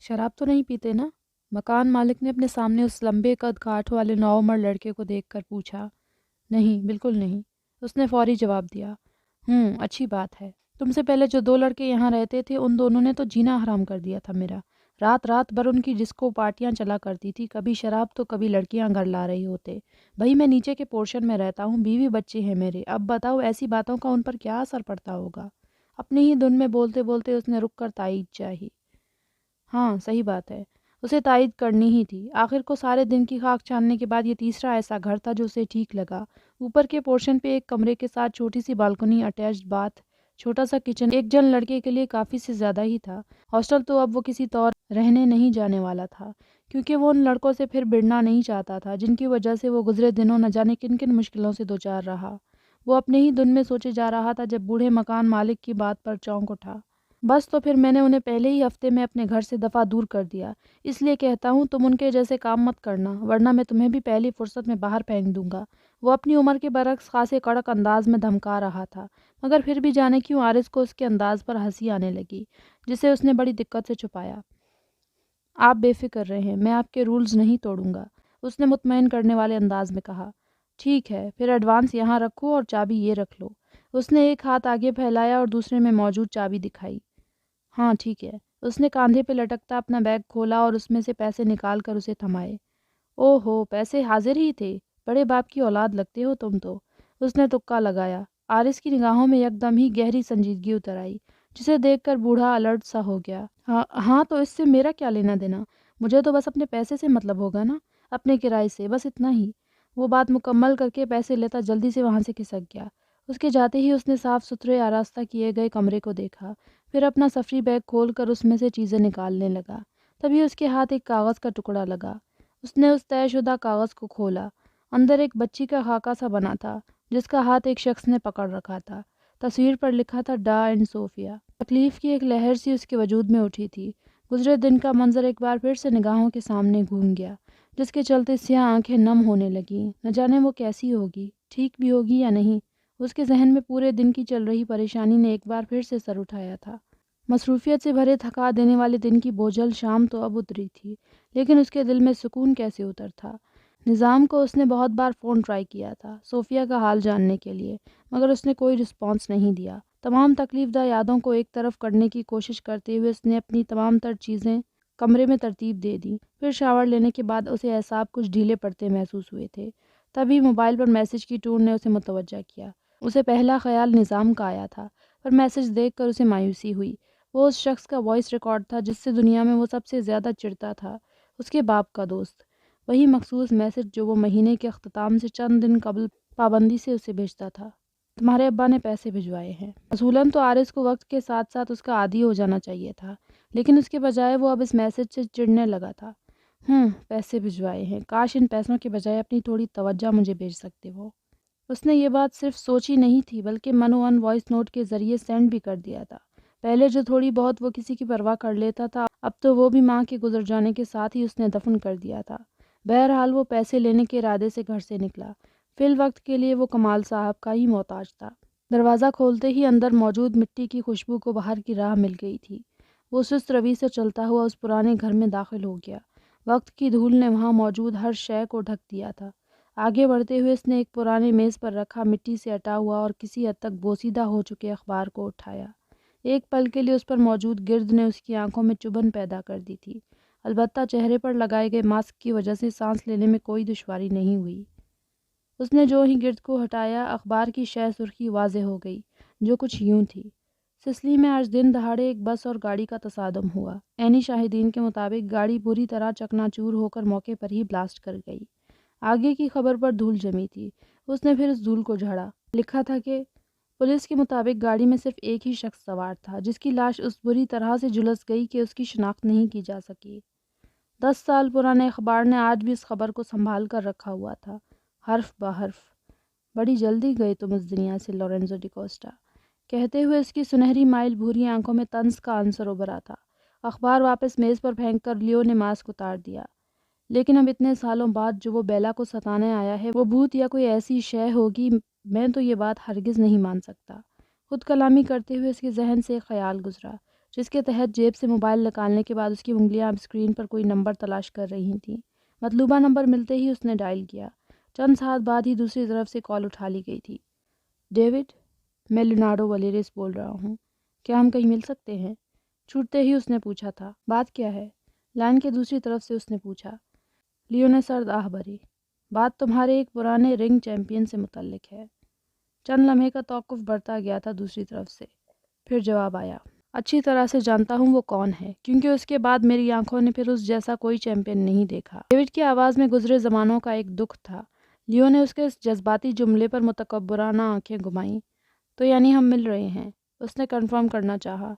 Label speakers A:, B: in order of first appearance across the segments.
A: شراب تو نہیں پیتے نا؟ مکان مالک نے اپنے سامنے اس لمبے قد کاٹھ والے نوعمر لڑکے کو دیکھ کر پوچھا۔ نہیں، بالکل نہیں، اس نے فوری جواب دیا۔ اچھی بات ہے۔ تم سے پہلے جو دو لڑکے یہاں رہتے تھے ان دونوں نے تو جینا حرام کر دیا تھا میرا۔ رات رات بھر ان کی ڈسکو پارٹیاں چلا کرتی تھی، کبھی شراب تو کبھی لڑکیاں گھر لا رہی ہوتے۔ بھائی میں نیچے کے پورشن میں رہتا ہوں، بیوی بچے ہیں میرے۔ اب بتاؤ ایسی باتوں کا ان پر کیا اثر پڑتا ہوگا؟ اپنی ہی دھن میں بولتے بولتے اس نے رک کر تائید چاہی۔ ہاں صحیح بات ہے، اسے تائید کرنی ہی تھی۔ آخر کو سارے دن کی خاک چھاننے کے بعد یہ تیسرا ایسا گھر تھا جو اسے ٹھیک لگا۔ اوپر کے پورشن پہ ایک کمرے کے ساتھ چھوٹی سی بالکنی، اٹیچڈ باتھ، چھوٹا سا کچن، ایک جن لڑکے کے لیے کافی سے زیادہ ہی تھا۔ ہاسٹل تو اب وہ کسی طور رہنے نہیں جانے والا تھا، کیونکہ وہ ان لڑکوں سے پھر بڑھنا نہیں چاہتا تھا جن کی وجہ سے وہ گزرے دنوں نہ جانے کن کن مشکلوں سے دوچار رہا۔ وہ اپنے ہی دن میں سوچے جا رہا تھا جب بوڑھے مکان مالک کی بات پر چونک اٹھا۔ بس تو پھر میں نے انہیں پہلے ہی ہفتے میں اپنے گھر سے دفعہ دور کر دیا۔ اس لیے کہتا ہوں تم ان کے جیسے کام مت کرنا، ورنہ میں تمہیں بھی پہلی فرصت میں باہر پھینک دوں گا۔ وہ اپنی عمر کے برعکس خاصے کڑک انداز میں دھمکا رہا تھا، مگر پھر بھی جانے کیوں عارض کو اس کے انداز پر ہنسی آنے لگی، جسے اس نے بڑی دقت سے چھپایا۔ آپ بے فکر رہیں، میں آپ کے رولز نہیں توڑوں گا، اس نے مطمئن کرنے والے انداز میں کہا۔ ٹھیک ہے، پھر ایڈوانس یہاں رکھو اور چابی یہ رکھ لو۔ اس نے ایک ہاتھ آگے پھیلایا اور دوسرے میں موجود چابی دکھائی۔ ہاں ٹھیک ہے۔ اس نے کاندھے پہ لٹکتا اپنا بیگ کھولا اور اس میں سے پیسے نکال کر اسے تھمائے۔ او ہو، پیسے حاضر ہی تھے، بڑے باپ کی اولاد لگتے ہو تم تو، اس نے تکا لگایا۔ عارض کی نگاہوں میں یکدم ہی گہری سنجیدگی اتر آئی، جسے دیکھ کر بوڑھا الرٹ سا ہو گیا۔ ہاں تو اس سے میرا کیا لینا دینا؟ مجھے تو بس اپنے پیسے سے مطلب ہوگا نا، اپنے کرائے سے، بس اتنا ہی۔ وہ بات مکمل کر کے پیسے لیتا جلدی سے وہاں سے کھسک گیا۔ اس کے جاتے ہی اس نے صاف ستھرے آراستہ کیے گئے کمرے کو دیکھا، پھر اپنا سفری بیگ کھول کر اس میں سے چیزیں نکالنے لگا۔ تبھی اس کے ہاتھ ایک کاغذ کا ٹکڑا لگا۔ اس نے اس طے شدہ کاغذ کو کھولا۔ اندر ایک بچی کا خاکہ سا بنا تھا، جس کا ہاتھ ایک شخص نے پکڑ رکھا تھا۔ تصویر پر لکھا تھا ڈا اینڈ صوفیہ۔ تکلیف کی ایک لہر سی اس کے وجود میں اٹھی تھی۔ گزرے دن کا منظر ایک بار پھر سے نگاہوں کے سامنے گھوم گیا، جس کے چلتے سیاہ آنکھیں نم ہونے لگیں۔ نہ جانے وہ کیسی ہوگی، ٹھیک بھی ہوگی یا نہیں۔ اس کے ذہن میں پورے دن کی چل رہی پریشانی نے ایک بار پھر سے سر اٹھایا تھا۔ مصروفیت سے بھرے تھکا دینے والے دن کی بوجھل شام تو اب اتری تھی، لیکن اس کے دل میں سکون کیسے اتر تھا۔ نظام کو اس نے بہت بار فون ٹرائی کیا تھا صوفیہ کا حال جاننے کے لیے، مگر اس نے کوئی رسپانس نہیں دیا۔ تمام تکلیف دہ یادوں کو ایک طرف کرنے کی کوشش کرتے ہوئے اس نے اپنی تمام تر چیزیں کمرے میں ترتیب دے دیں۔ پھر شاور لینے کے بعد اسے اعصاب کچھ ڈھیلے پڑتے محسوس ہوئے تھے۔ تبھی موبائل پر میسج کی ٹون نے اسے متوجہ کیا۔ اسے پہلا خیال نظام کا آیا تھا، پر میسج دیکھ کر اسے مایوسی ہوئی۔ وہ اس شخص کا وائس ریکارڈ تھا جس سے دنیا میں وہ سب سے زیادہ چڑھتا تھا، اس کے باپ کا دوست۔ وہی مخصوص میسج جو وہ مہینے کے اختتام سے چند دن قبل پابندی سے اسے بھیجتا تھا۔ تمہارے ابا نے پیسے بھجوائے ہیں۔ اصولاً تو عارض کو وقت کے ساتھ ساتھ اس کا عادی ہو جانا چاہیے تھا، لیکن اس کے بجائے وہ اب اس میسج سے چڑھنے لگا تھا۔ پیسے بھجوائے ہیں، کاش ان پیسوں کے بجائے اپنی تھوڑی توجہ مجھے بھیج سکتے وہ۔ اس نے یہ بات صرف سوچی نہیں تھی بلکہ منو وائس نوٹ کے ذریعے سینڈ بھی کر دیا تھا۔ پہلے جو تھوڑی بہت وہ کسی کی پرواہ کر لیتا تھا، اب تو وہ بھی ماں کے گزر جانے کے ساتھ ہی اس نے دفن کر دیا تھا۔ بہرحال وہ پیسے لینے کے ارادے سے گھر سے نکلا۔ فی الوقت کے لیے وہ کمال صاحب کا ہی محتاج تھا۔ دروازہ کھولتے ہی اندر موجود مٹی کی خوشبو کو باہر کی راہ مل گئی تھی۔ وہ سست روی سے چلتا ہوا اس پرانے گھر میں داخل ہو گیا۔ وقت کی دھول نے وہاں موجود ہر شے کو ڈھک دیا تھا۔ آگے بڑھتے ہوئے اس نے ایک پرانے میز پر رکھا مٹی سے اٹا ہوا اور کسی حد تک بوسیدہ ہو چکے اخبار کو اٹھایا۔ ایک پل کے لیے اس پر موجود گرد نے اس کی آنکھوں میں چبھن پیدا کر دی تھی، البتہ چہرے پر لگائے گئے ماسک کی وجہ سے سانس لینے میں کوئی دشواری نہیں ہوئی۔ اس نے جو ہی گرد کو ہٹایا، اخبار کی شہ سرخی واضح ہو گئی، جو کچھ یوں تھی: سسلی میں آج دن دہاڑے ایک بس اور گاڑی کا تصادم ہوا۔ عینی شاہدین کے مطابق گاڑی بری طرح چکنا چور ہو کر موقع پر ہی بلاسٹ کر گئی۔ آگے کی خبر پر دھول جمی تھی۔ اس نے پھر اس دھول کو جھاڑا۔ لکھا تھا کہ پولیس کے مطابق گاڑی میں صرف ایک ہی شخص سوار تھا، جس کی لاش اس بری طرح سے جھلس گئی کہ اس کی شناخت نہیں کی جا سکی۔ 10 سال پرانے اخبار نے آج بھی اس خبر کو سنبھال کر رکھا ہوا تھا، حرف بہ حرف۔ بڑی جلدی گئے تم اس دنیا سے لورینزو ڈی کوسٹا، کہتے ہوئے اس کی سنہری مائل بھوری آنکھوں میں طنز کا عنصر ابھرا تھا۔ اخبار واپس میز پر پھینک کر لیو نے ماسک اتار دیا۔ لیکن اب اتنے سالوں بعد جو وہ بیلا کو ستانے آیا ہے، وہ بھوت یا کوئی ایسی شے ہوگی، میں تو یہ بات ہرگز نہیں مان سکتا۔ خود کلامی کرتے ہوئے اس کے ذہن سے ایک خیال گزرا، جس کے تحت جیب سے موبائل نکالنے کے بعد اس کی انگلیاں اب اسکرین پر کوئی نمبر تلاش کر رہی تھیں۔ مطلوبہ نمبر ملتے ہی اس نے ڈائل کیا۔ چند ساتھ بعد ہی دوسری طرف سے کال اٹھا لی گئی تھی۔ ڈیوڈ، میں لیونارڈو والیریس بول رہا ہوں، کیا ہم کہیں مل سکتے ہیں؟ چھوٹتے ہی اس نے پوچھا تھا۔ بات کیا ہے؟ لائن کے دوسری طرف سے اس نے پوچھا۔ لیو نے سرد آہ بھری۔ بات تمہارے ایک پرانے رنگ چیمپئن سے متعلق ہے۔ چند لمحے کا توقف بڑھتا گیا تھا دوسری طرف سے، پھر جواب آیا۔ اچھی طرح سے جانتا ہوں وہ کون ہے، کیونکہ اس کے بعد میری آنکھوں نے پھر اس جیسا کوئی چیمپئن نہیں دیکھا۔ ڈیوڈ کی آواز میں گزرے زمانوں کا ایک دکھ تھا۔ لیو نے اس کے اس جذباتی جملے پر متکبرانہ آنکھیں گھمائیں۔ تو یعنی ہم مل رہے ہیں؟ اس نے کنفرم کرنا چاہا۔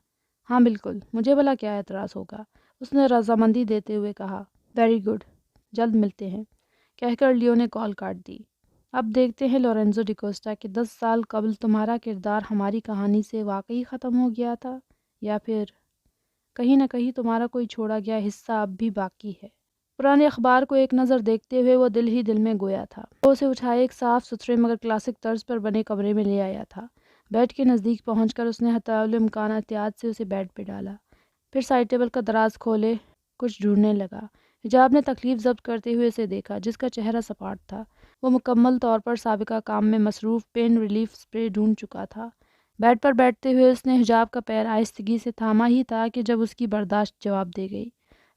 A: ہاں بالکل، مجھے بھلا کیا اعتراض ہوگا؟ اس نے رضامندی دیتے ہوئے کہا۔ ویری گڈ، جلد ملتے ہیں، کہہ کر لیو نے کال کاٹ دی۔ اب دیکھتے ہیں لورینزو ڈی کوسٹا کہ 10 سال قبل تمہارا کردار ہماری کہانی سے واقعی ختم ہو گیا تھا، یا پھر کہیں نہ کہیں تمہارا کوئی چھوڑا گیا حصہ اب بھی باقی ہے۔ پرانے اخبار کو ایک نظر دیکھتے ہوئے وہ دل ہی دل میں گویا تھا۔ وہ اسے اٹھائے ایک صاف ستھرے مگر کلاسک طرز پر بنے کمرے میں لے آیا تھا۔ بیڈ کے نزدیک پہنچ کر اس نے حتی الامکان احتیاط سے اسے بیڈ پہ ڈالا، پھر سائڈ ٹیبل کا دراز کھولے کچھ ڈھونڈنے لگا۔ حجاب نے تکلیف ضبط کرتے ہوئے اسے دیکھا، جس کا چہرہ سپاٹ تھا۔ وہ مکمل طور پر سابقہ کام میں مصروف پین ریلیف سپرے ڈھونڈ چکا تھا۔ بیڈ پر بیٹھتے ہوئے اس نے حجاب کا پیر آہستگی سے تھاما ہی تھا کہ جب اس کی برداشت جواب دے گئی۔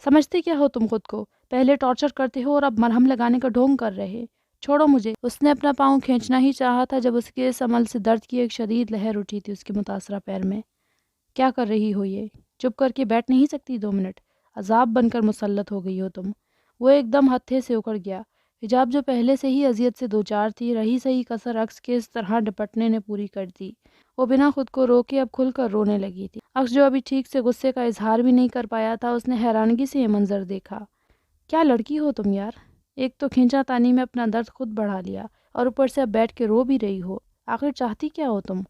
A: سمجھتے کیا ہو تم خود کو؟ پہلے ٹارچر کرتے ہو اور اب مرہم لگانے کا ڈھونگ کر رہے۔ چھوڑو مجھے۔ اس نے اپنا پاؤں کھینچنا ہی چاہا تھا جب اس کے اس عمل سے درد کی ایک شدید لہر اٹھی تھی اس کے متاثرہ پیر میں۔ کیا کر رہی ہو یہ؟ چپ کر کے بیٹھ نہیں سکتی 2 منٹ؟ عذاب بن کر مسلط ہو گئی ہو تم۔ وہ ایک دم ہتھے سے اکھڑ گیا۔ حجاب جو پہلے سے ہی اذیت سے دوچار تھی، رہی سہی کسر عکس کے اس طرح ڈپٹنے نے پوری کر دی۔ وہ بنا خود کو روکے اب کھل کر رونے لگی تھی۔ عکس جو ابھی ٹھیک سے غصے کا اظہار بھی نہیں کر پایا تھا، اس نے حیرانگی سے یہ منظر دیکھا۔ کیا لڑکی ہو تم یار! ایک تو کھینچا تانی میں اپنا درد خود بڑھا لیا، اور اوپر سے اب بیٹھ کے رو بھی رہی ہو۔ آخر چاہتی کیا ہو تم؟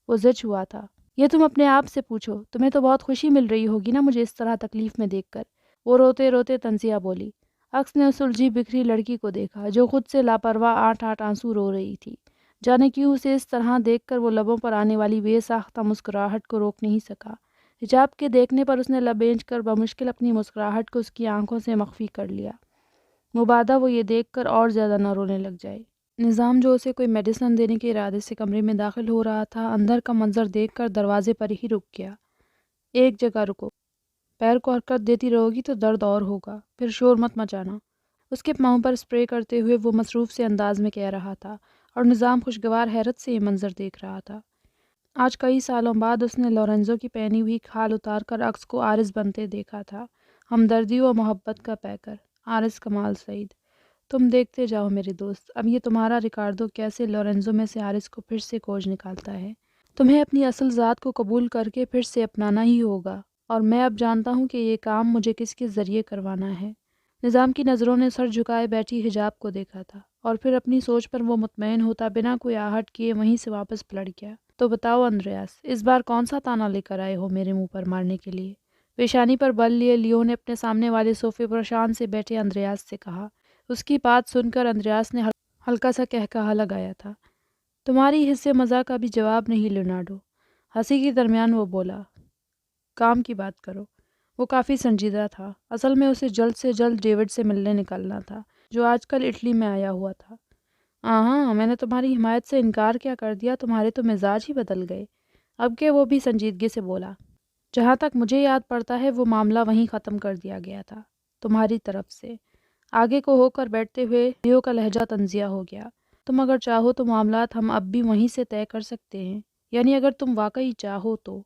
A: وہ زچ ہوا تھا۔ یہ تم اپنے آپ سے پوچھو۔ تمہیں تو بہت خوشی مل رہی ہوگی نا مجھے اس طرح تکلیف میں دیکھ کر۔ وہ روتے روتے تنزیہ بولی۔ عکس نے اس الجھی بکھری لڑکی کو دیکھا جو خود سے لاپرواہ 8 آنسو رو رہی تھی۔ جانے کیوں اسے اس طرح دیکھ کر وہ لبوں پر آنے والی بے ساختہ مسکراہٹ کو روک نہیں سکا۔ حجاب کے دیکھنے پر اس نے لب اینچ کر بمشکل اپنی مسکراہٹ کو اس کی آنکھوں سے مخفی کر لیا، مبادا وہ یہ دیکھ کر اور زیادہ نہ رونے لگ جائے۔ نظام جو اسے کوئی میڈیسن دینے کے ارادے سے کمرے میں داخل ہو رہا تھا، اندر کا منظر دیکھ کر دروازے پر ہی رک گیا۔ ایک جگہ رکو، پیر کو حرکت دیتی رہو گی تو درد اور ہوگا، پھر شور مت مچانا۔ اس کے پاؤں پر اسپرے کرتے ہوئے وہ مصروف سے انداز میں کہہ رہا تھا، اور نظام خوشگوار حیرت سے یہ منظر دیکھ رہا تھا۔ آج کئی سالوں بعد اس نے لورینزو کی پہنی ہوئی کھال اتار کر عکس کو عارض بنتے دیکھا تھا۔ ہمدردی و محبت کا پیکر، عارض کمال سعید۔ تم دیکھتے جاؤ میرے دوست، اب یہ تمہارا ریکارڈو کیسے لورینزو میں سے عارض کو پھر سے کھوج نکالتا ہے۔ تمہیں اپنی اصل ذات کو قبول کر کے پھر سے اپنانا ہی ہوگا، اور میں اب جانتا ہوں کہ یہ کام مجھے کس کے ذریعے کروانا ہے۔ نظام کی نظروں نے سر جھکائے بیٹھی حجاب کو دیکھا تھا، اور پھر اپنی سوچ پر وہ مطمئن ہوتا بنا کوئی آہٹ کیے وہیں سے واپس پلٹ گیا۔ تو بتاؤ اندریاس، اس بار کون سا تانا لے کر آئے ہو میرے منہ پر مارنے کے لیے؟ پیشانی پر بل لیے لیو نے اپنے سامنے والے صوفے پر شان سے بیٹھے اندریاس سے کہا۔ اس کی بات سن کر اندریاس نے ہلکا سا قہقہا لگایا تھا۔ تمہاری حصے مزاح کا بھی جواب نہیں لیونارڈو۔ ہنسی کے درمیان وہ بولا، کام کی بات کرو۔ وہ کافی سنجیدہ تھا۔ اصل میں اسے جلد سے جلد ڈیوڈ سے ملنے نکلنا تھا، جو آج کل اٹلی میں آیا ہوا تھا۔ ہاں، میں نے تمہاری حمایت سے انکار کیا کر دیا؟ تمہارے تو مزاج ہی بدل گئے اب کہ۔ وہ بھی سنجیدگی سے بولا، جہاں تک مجھے یاد پڑتا ہے وہ معاملہ وہیں ختم کر دیا گیا تھا تمہاری طرف سے۔ آگے کو ہو کر بیٹھتے ہوئے لیو کا لہجہ تنزیہ ہو گیا۔ تم اگر چاہو تو معاملات ہم اب بھی وہیں سے طے کر سکتے ہیں، یعنی اگر تم واقعی چاہو تو۔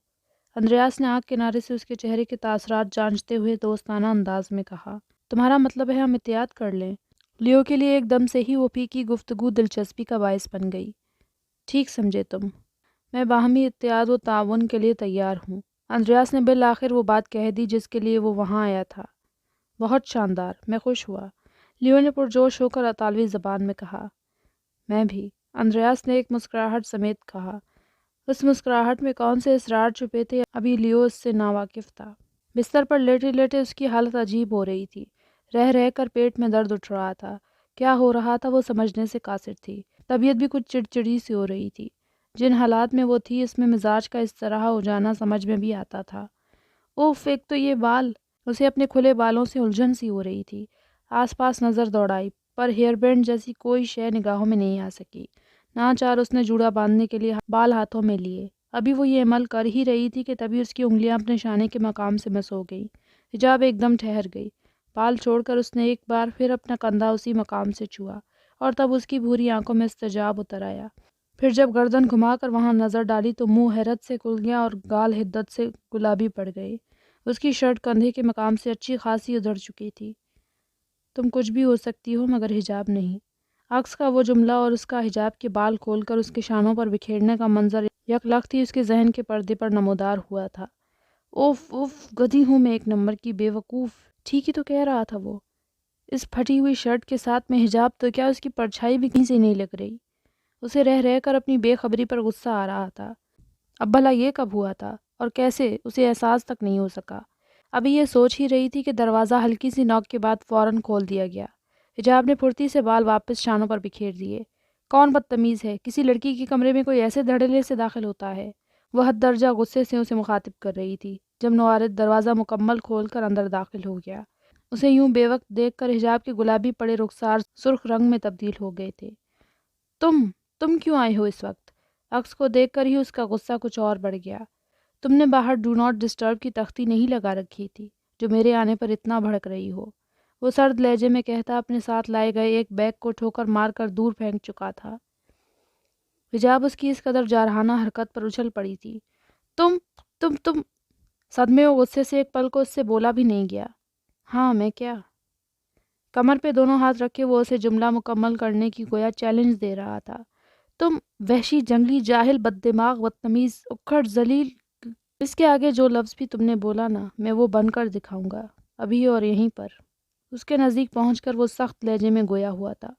A: اندریاس نے آنکھ کنارے سے اس کے چہرے کے تاثرات جانچتے ہوئے دوستانہ انداز میں کہا، تمہارا مطلب ہے ہم اتحاد کر لیں؟ لیو کے لیے ایک دم سے ہی وہ پھیکی گفتگو دلچسپی کا باعث بن گئی۔ ٹھیک سمجھے تم، میں باہمی اتحاد و تعاون کے لیے تیار ہوں۔ اندریاس نے بالآخر وہ بات کہہ دی جس کے لیے وہ وہاں آیا تھا۔ بہت شاندار، میں خوش ہوا، لیو نے پرجوش ہو کر اطالوی زبان میں کہا۔ میں بھی، اندریاس نے ایک مسکراہٹ سمیت کہا۔ اس مسکراہٹ میں کون سے اسرار چھپے تھے ابھی لیو اس سے ناواقف تھا۔ بستر پر لیٹے لیٹے اس کی حالت عجیب ہو رہی تھی۔ رہ رہ کر پیٹ میں درد اٹھ رہا تھا۔ کیا ہو رہا تھا وہ سمجھنے سے قاصر تھی۔ طبیعت بھی کچھ چڑچڑی سی ہو رہی تھی۔ جن حالات میں وہ تھی اس میں مزاج کا اس طرح ہو جانا سمجھ میں بھی آتا تھا۔ اوف، ایک تو یہ بال! اسے اپنے کھلے بالوں سے الجھن سی ہو رہی تھی۔ آس پاس نظر دوڑائی پر ہیئر بینڈ جیسی کوئی شے نگاہوں میں نہیں آ سکی۔ ناچار اس نے جوڑا باندھنے کے لیے بال ہاتھوں میں لیے۔ ابھی وہ یہ عمل کر ہی رہی تھی کہ تبھی اس کی انگلیاں اپنے شانے کے مقام سے مس ہو گئیں۔ حجاب ایک دم ٹھہر گئی۔ بال چھوڑ کر اس نے ایک بار پھر اپنا کندھا اسی مقام سے چھوا اور تب اس کی بھوری آنکھوں میں استجاب اتر آیا۔ پھر جب گردن گھما کر وہاں نظر ڈالی تو منہ حیرت سے کھل گیا اور گال حدت سے گلابی پڑ گئے۔ اس کی شرٹ کندھے کے مقام سے اچھی خاصی ادھڑ چکی تھی۔ تم کچھ بھی ہو سکتی ہو مگر حجاب نہیں۔ عکس کا وہ جملہ اور اس کا حجاب کے بال کھول کر اس کے شانوں پر بکھیرنے کا منظر یکلخت ہی اس کے ذہن کے پردے پر نمودار ہوا تھا۔ اوف اوف، گدھی ہوں میں ایک نمبر کی، بے وقوف! ٹھیک ہی تو کہہ رہا تھا وہ۔ اس پھٹی ہوئی شرٹ کے ساتھ میں حجاب تو کیا اس کی پرچھائی بھی کہیں سے نہیں لگ رہی۔ اسے رہ رہ کر اپنی بے خبری پر غصہ آ رہا تھا۔ اب بھلا یہ کب ہوا تھا اور کیسے، اسے احساس تک نہیں ہو سکا۔ ابھی یہ سوچ ہی رہی تھی کہ دروازہ ہلکی سی نوک کے بعد فوراً کھول دیا گیا۔ حجاب نے پھرتی سے بال واپس شانوں پر بکھیر دیے۔ کون بدتمیز ہے، کسی لڑکی کے کمرے میں کوئی ایسے دھڑلے سے داخل ہوتا ہے؟ وہ حد درجہ غصے سے اسے مخاطب کر رہی تھی جب نوارد دروازہ مکمل کھول کر اندر داخل ہو گیا۔ اسے یوں بے وقت دیکھ کر حجاب کے گلابی پڑے رخسار سرخ رنگ میں تبدیل ہو گئے تھے۔ تم کیوں آئے ہو اس وقت؟ عکس کو دیکھ کر ہی اس کا غصہ کچھ اور بڑھ گیا۔ تم نے باہر ڈو ناٹ ڈسٹرب کی تختی نہیں لگا رکھی تھی جو میرے آنے پر اتنا بھڑک رہی ہو، وہ سرد لہجے میں کہتا اپنے ساتھ لائے گئے ایک بیگ کو ٹھوکر مار کر دور پھینک چکا تھا۔ حجاب اس کی اس قدر جارحانہ حرکت پر اچھل پڑی تھی۔ تم صدمے و غصے سے ایک پل کو اس سے بولا بھی نہیں گیا۔ ہاں میں کیا؟ کمر پہ دونوں ہاتھ رکھے وہ اسے جملہ مکمل کرنے کی گویا چیلنج دے رہا تھا۔ تم وحشی، جنگلی، جاہل، بد دماغ، بدتمیز، اکڑ، ذلیل، اس کے آگے جو لفظ بھی تم نے بولا نا، میں وہ بن کر دکھاؤں گا، ابھی اور یہیں پر۔ اس کے نزدیک پہنچ کر وہ سخت لہجے میں گویا ہوا تھا۔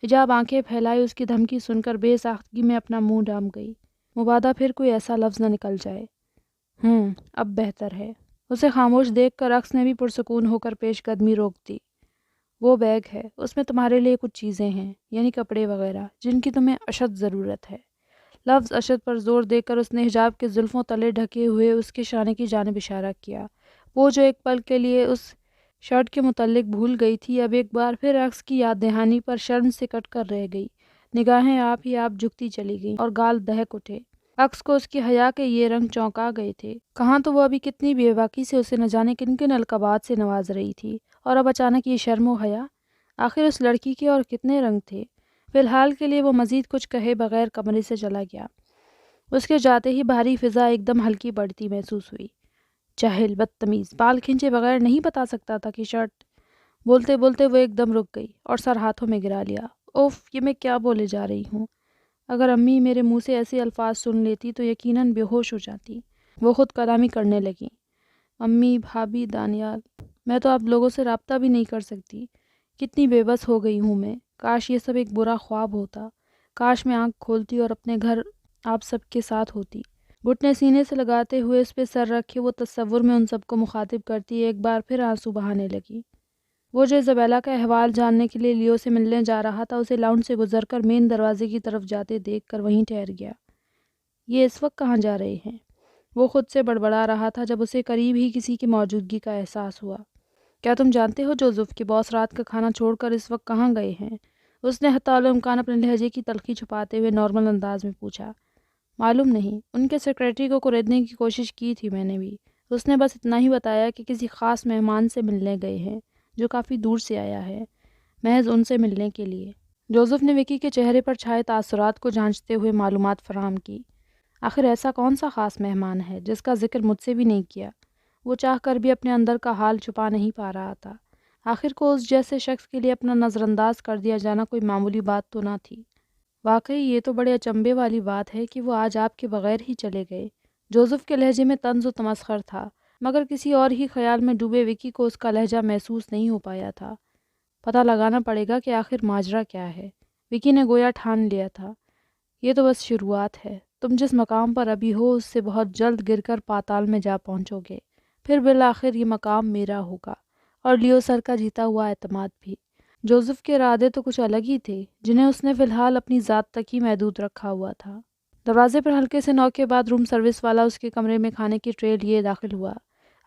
A: حجاب آنکھیں پھیلائے اس کی دھمکی سن کر بے ساختگی میں اپنا منہ ڈھانپ گئی۔ مبادا پھر کوئی ایسا لفظ نہ نکل جائے۔ اب بہتر ہے۔ اسے خاموش دیکھ کر عکس نے بھی پرسکون ہو کر پیش قدمی روک دی۔ وہ بیگ ہے، اس میں تمہارے لیے کچھ چیزیں ہیں، یعنی کپڑے وغیرہ، جن کی تمہیں اشد ضرورت ہے۔ لفظ اشد پر زور دے کر اس نے حجاب کے زلفوں تلے ڈھکے ہوئے اس کے شانے کی جانب اشارہ کیا۔ وہ جو ایک پل کے لیے اس شرٹ کے متعلق بھول گئی تھی، اب ایک بار پھر عکس کی یاد دہانی پر شرم سے کٹ کر رہ گئی۔ نگاہیں آپ ہی آپ جھکتی چلی گئیں اور گال دہک اٹھے۔ عکس کو اس کی حیا کے یہ رنگ چونکا گئے تھے۔ کہاں تو وہ ابھی کتنی بے باکی سے اسے نہ جانے کن کن القابات سے نواز رہی تھی، اور اب اچانک یہ شرم و حیا۔ آخر اس لڑکی کے اور کتنے رنگ تھے؟ فی الحال کے لیے وہ مزید کچھ کہے بغیر کمرے سے چلا گیا۔ اس کے جاتے ہی باہری فضا ایک دم ہلکی پڑتی محسوس ہوئی۔ جاہل، بدتمیز، بال کھینچے بغیر نہیں بتا سکتا تھا کہ شرٹ۔ بولتے بولتے وہ ایک دم رک گئی اور سر ہاتھوں میں گرا لیا۔ اوف، یہ میں کیا بولے جا رہی ہوں؟ اگر امی میرے منہ سے ایسے الفاظ سن لیتی تو یقیناً بے ہوش ہو جاتی۔ وہ خود کلامی کرنے لگی۔ امی، بھابھی، دانیال، میں تو آپ لوگوں سے رابطہ بھی نہیں کر سکتی۔ کتنی بے بس ہو گئی ہوں میں۔ کاش یہ سب ایک برا خواب ہوتا۔ کاش میں آنکھ کھولتی اور اپنے گھر آپ سب کے ساتھ ہوتی۔ گھٹنے سینے سے لگاتے ہوئے اس پہ سر رکھے وہ تصور میں ان سب کو مخاطب کرتی ایک بار پھر آنسو بہانے لگی۔ وہ جو ایزابیلا کا احوال جاننے کے لیے لیو سے ملنے جا رہا تھا، اسے لاؤنج سے گزر کر مین دروازے کی طرف جاتے دیکھ کر وہیں ٹھہر گیا۔ یہ اس وقت کہاں جا رہے ہیں؟ وہ خود سے بڑبڑا رہا تھا جب اسے قریب ہی کسی کی موجودگی کا احساس ہوا۔ کیا تم جانتے ہو جوزف کہ باس رات کا کھانا چھوڑ کر اس وقت کہاں گئے ہیں؟ اس نے حتی الامکان اپنے لہجے کی تلخی چھپاتے ہوئے نارمل انداز میں پوچھا۔ معلوم نہیں، ان کے سیکریٹری کو کریدنے کی کوشش کی تھی میں نے بھی۔ اس نے بس اتنا ہی بتایا کہ کسی خاص مہمان سے ملنے گئے ہیں جو کافی دور سے آیا ہے، محض ان سے ملنے کے لیے۔ جوزف نے وکی کے چہرے پر چھائے تاثرات کو جانچتے ہوئے معلومات فراہم کی۔ آخر ایسا کون سا خاص مہمان ہے جس کا ذکر مجھ سے بھی نہیں کیا؟ وہ چاہ کر بھی اپنے اندر کا حال چھپا نہیں پا رہا تھا۔ آخر کو اس جیسے شخص کے لیے اپنا نظر انداز کر دیا جانا کوئی معمولی بات تو نہ تھی۔ واقعی یہ تو بڑے اچنبے والی بات ہے کہ وہ آج آپ کے بغیر ہی چلے گئے۔ جوزف کے لہجے میں طنز و تمسخر تھا، مگر کسی اور ہی خیال میں ڈوبے وکی کو اس کا لہجہ محسوس نہیں ہو پایا تھا۔ پتہ لگانا پڑے گا کہ آخر ماجرا کیا ہے، وکی نے گویا ٹھان لیا تھا۔ یہ تو بس شروعات ہے، تم جس مقام پر ابھی ہو اس سے بہت جلد گر کر پاتال میں جا پہنچو گے، پھر بالآخر یہ مقام میرا ہوگا، اور لیو سر کا جیتا ہوا اعتماد بھی۔ جوزف کے ارادے تو کچھ الگ ہی تھے جنہیں اس نے فی الحال اپنی ذات تک ہی محدود رکھا ہوا تھا۔ دروازے پر ہلکے سے نوک کے بعد روم سروس والا اس کے کمرے میں کھانے کی ٹرے لیے داخل ہوا۔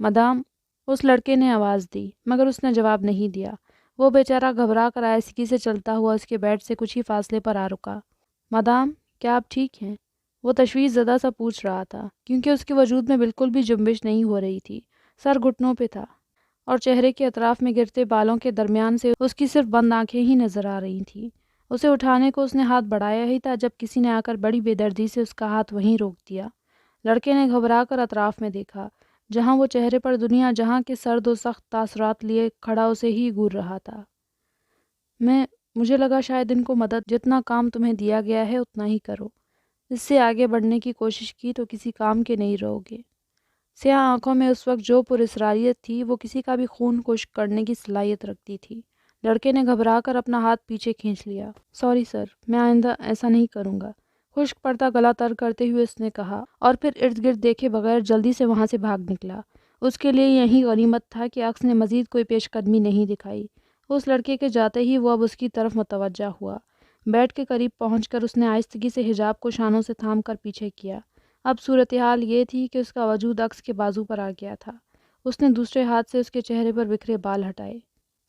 A: مدام، اس لڑکے نے آواز دی، مگر اس نے جواب نہیں دیا۔ وہ بیچارہ گھبرا کر آہستگی سے چلتا ہوا اس کے بیڈ سے کچھ ہی فاصلے پر آ رکا۔ مدام، کیا آپ ٹھیک ہیں؟ وہ تشویش زدہ سا پوچھ رہا تھا، کیونکہ اس کے وجود میں بالکل بھی جنبش نہیں ہو رہی تھی۔ سر گھٹنوں پہ تھا اور چہرے کے اطراف میں گرتے بالوں کے درمیان سے اس کی صرف بند آنکھیں ہی نظر آ رہی تھیں۔ اسے اٹھانے کو اس نے ہاتھ بڑھایا ہی تھا جب کسی نے آ کر بڑی بے دردی سے اس کا ہاتھ وہیں روک دیا۔ لڑکے نے گھبرا کر اطراف میں دیکھا، جہاں وہ چہرے پر دنیا جہاں کے سرد و سخت تاثرات لیے کھڑا اسے ہی گور رہا تھا۔ مجھے لگا شاید ان کو مدد، جتنا کام تمہیں دیا گیا ہے اتنا ہی کرو۔ اس سے آگے بڑھنے کی کوشش کی تو کسی کام کے نہیں رہو گے۔ سیاہ آنکھوں میں اس وقت جو پراسراریت تھی وہ کسی کا بھی خون خشک کرنے کی صلاحیت رکھتی تھی۔ لڑکے نے گھبرا کر اپنا ہاتھ پیچھے کھینچ لیا۔ سوری سر، میں آئندہ ایسا نہیں کروں گا، خشک پڑتا گلا تر کرتے ہوئے اس نے کہا، اور پھر ارد گرد دیکھے بغیر جلدی سے وہاں سے بھاگ نکلا۔ اس کے لیے یہی غنیمت تھا کہ عکس نے مزید کوئی پیش قدمی نہیں دکھائی۔ اس لڑکے کے جاتے ہی وہ اب اس کی طرف متوجہ ہوا۔ بیڈ کے قریب پہنچ کر اس نے آہستگی سے حجاب کو شانوں سے تھام کر پیچھے کیا۔ اب صورتحال یہ تھی کہ اس کا وجود عکس کے بازو پر آ گیا تھا۔ اس نے دوسرے ہاتھ سے اس کے چہرے پر بکھرے بال ہٹائے۔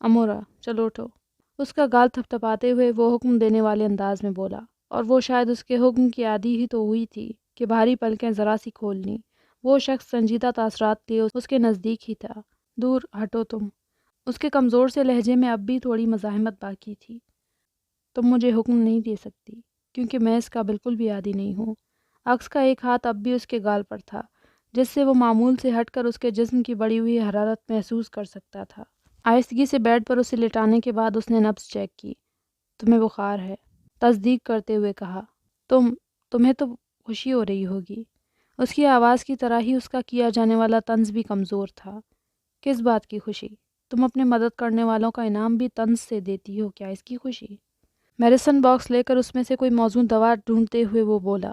A: امورا، چلو اٹھو۔ اس کا گال تھپ تھپاتے ہوئے وہ حکم دینے والے انداز میں بولا، اور وہ شاید اس کے حکم کی عادی ہی تو ہوئی تھی کہ بھاری پلکیں ذرا سی کھول لیں۔ وہ شخص سنجیدہ تاثرات لیے اس کے نزدیک ہی تھا۔ دور ہٹو تم۔ اس کے کمزور سے لہجے میں اب بھی تھوڑی مزاحمت باقی تھی۔ تم مجھے حکم نہیں دے سکتی، کیونکہ میں اس کا بالکل بھی عادی نہیں ہوں۔ عکس کا ایک ہاتھ اب بھی اس کے گال پر تھا، جس سے وہ معمول سے ہٹ کر اس کے جسم کی بڑھی ہوئی حرارت محسوس کر سکتا تھا۔ آہستگی سے بیڈ پر اسے لٹانے کے بعد اس نے نبض چیک کی۔ تمہیں بخار ہے، تصدیق کرتے ہوئے کہا۔ تمہیں تو خوشی ہو رہی ہوگی۔ اس کی آواز کی طرح ہی اس کا کیا جانے والا طنز بھی کمزور تھا۔ کس بات کی خوشی؟ تم اپنے مدد کرنے والوں کا انعام بھی طنز سے دیتی ہو کیا، اس کی خوشی؟ میڈیسن باکس لے کر اس میں سے کوئی موزوں دوا ڈھونڈتے ہوئے وہ بولا،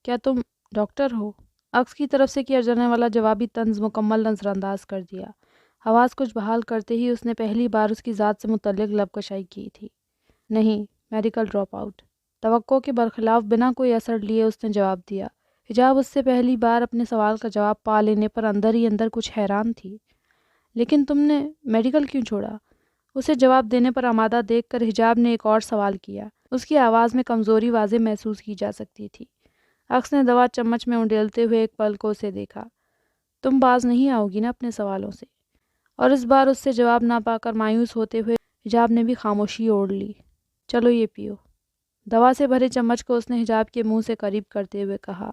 A: کیا تم ڈاکٹر ہو؟ عکس کی طرف سے کیا جانے والا جوابی طنز مکمل نظر انداز کر دیا۔ آواز کچھ بحال کرتے ہی اس نے پہلی بار اس کی ذات سے متعلق لب کشائی کی تھی۔ نہیں، میڈیکل ڈراپ آؤٹ۔ توقع کے برخلاف بنا کوئی اثر لیے اس نے جواب دیا۔ حجاب اس سے پہلی بار اپنے سوال کا جواب پا لینے پر اندر ہی اندر کچھ حیران تھی۔ لیکن تم نے میڈیکل کیوں چھوڑا؟ اسے جواب دینے پر آمادہ دیکھ کر حجاب نے ایک اور سوال کیا۔ اس کی آواز میں کمزوری واضح محسوس کی جا سکتی تھی۔ عکس نے دوا چمچ میں انڈیلتے ہوئے ایک پل کو اسے دیکھا۔ تم باز نہیں آؤ گی نا اپنے سوالوں سے؟ اور اس بار اس سے جواب نہ پا کر مایوس ہوتے ہوئے حجاب نے بھی خاموشی اوڑھ لی۔ چلو یہ پیو۔ دوا سے بھرے چمچ کو اس نے حجاب کے منہ سے قریب کرتے ہوئے کہا۔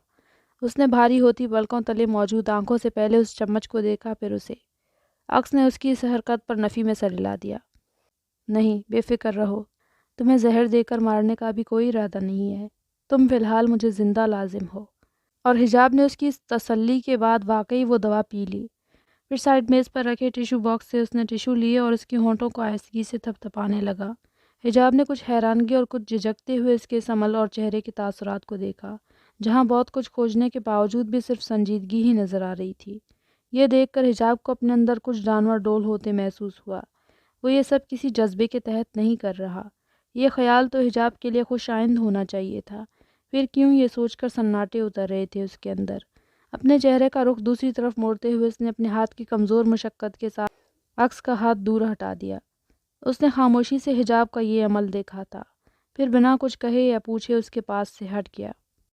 A: اس نے بھاری ہوتی پلکوں تلے موجود آنکھوں سے پہلے اس چمچ کو دیکھا، پھر اسے۔ عکس نے اس کی اس حرکت پر نفی میں سر ہلا دیا۔ نہیں، بے فکر رہو، تمہیں زہر دے کر مارنے کا بھی کوئی ارادہ نہیں ہے۔ تم فی الحال مجھے زندہ لازم ہو۔ اور حجاب نے اس کی اس تسلی کے بعد واقعی وہ دوا پی لی۔ پھر سائڈ میز پر رکھے ٹیشو باکس سے اس نے ٹیشو لیے اور اس کے ہونٹوں کو آہستگی سے تھپ تھپانے لگا۔ حجاب نے کچھ حیرانگی اور کچھ جھجکتے ہوئے اس کے اس عمل اور چہرے کے تاثرات کو دیکھا، جہاں بہت کچھ کھوجنے کے باوجود بھی صرف سنجیدگی ہی نظر آ رہی تھی۔ یہ دیکھ کر حجاب کو اپنے اندر کچھ جانور ڈول ہوتے محسوس ہوا۔ وہ یہ سب کسی جذبے کے تحت نہیں کر رہا۔ یہ خیال تو حجاب کے لیے خوش آئند ہونا چاہیے تھا، پھر کیوں یہ سوچ کر سناٹے اتر رہے تھے اس کے اندر۔ اپنے چہرے کا رخ دوسری طرف موڑتے ہوئے اس نے اپنے ہاتھ کی کمزور مشقت کے ساتھ عکس کا ہاتھ دور ہٹا دیا۔ اس نے خاموشی سے حجاب کا یہ عمل دیکھا تھا، پھر بنا کچھ کہے یا پوچھے اس کے پاس سے ہٹ گیا۔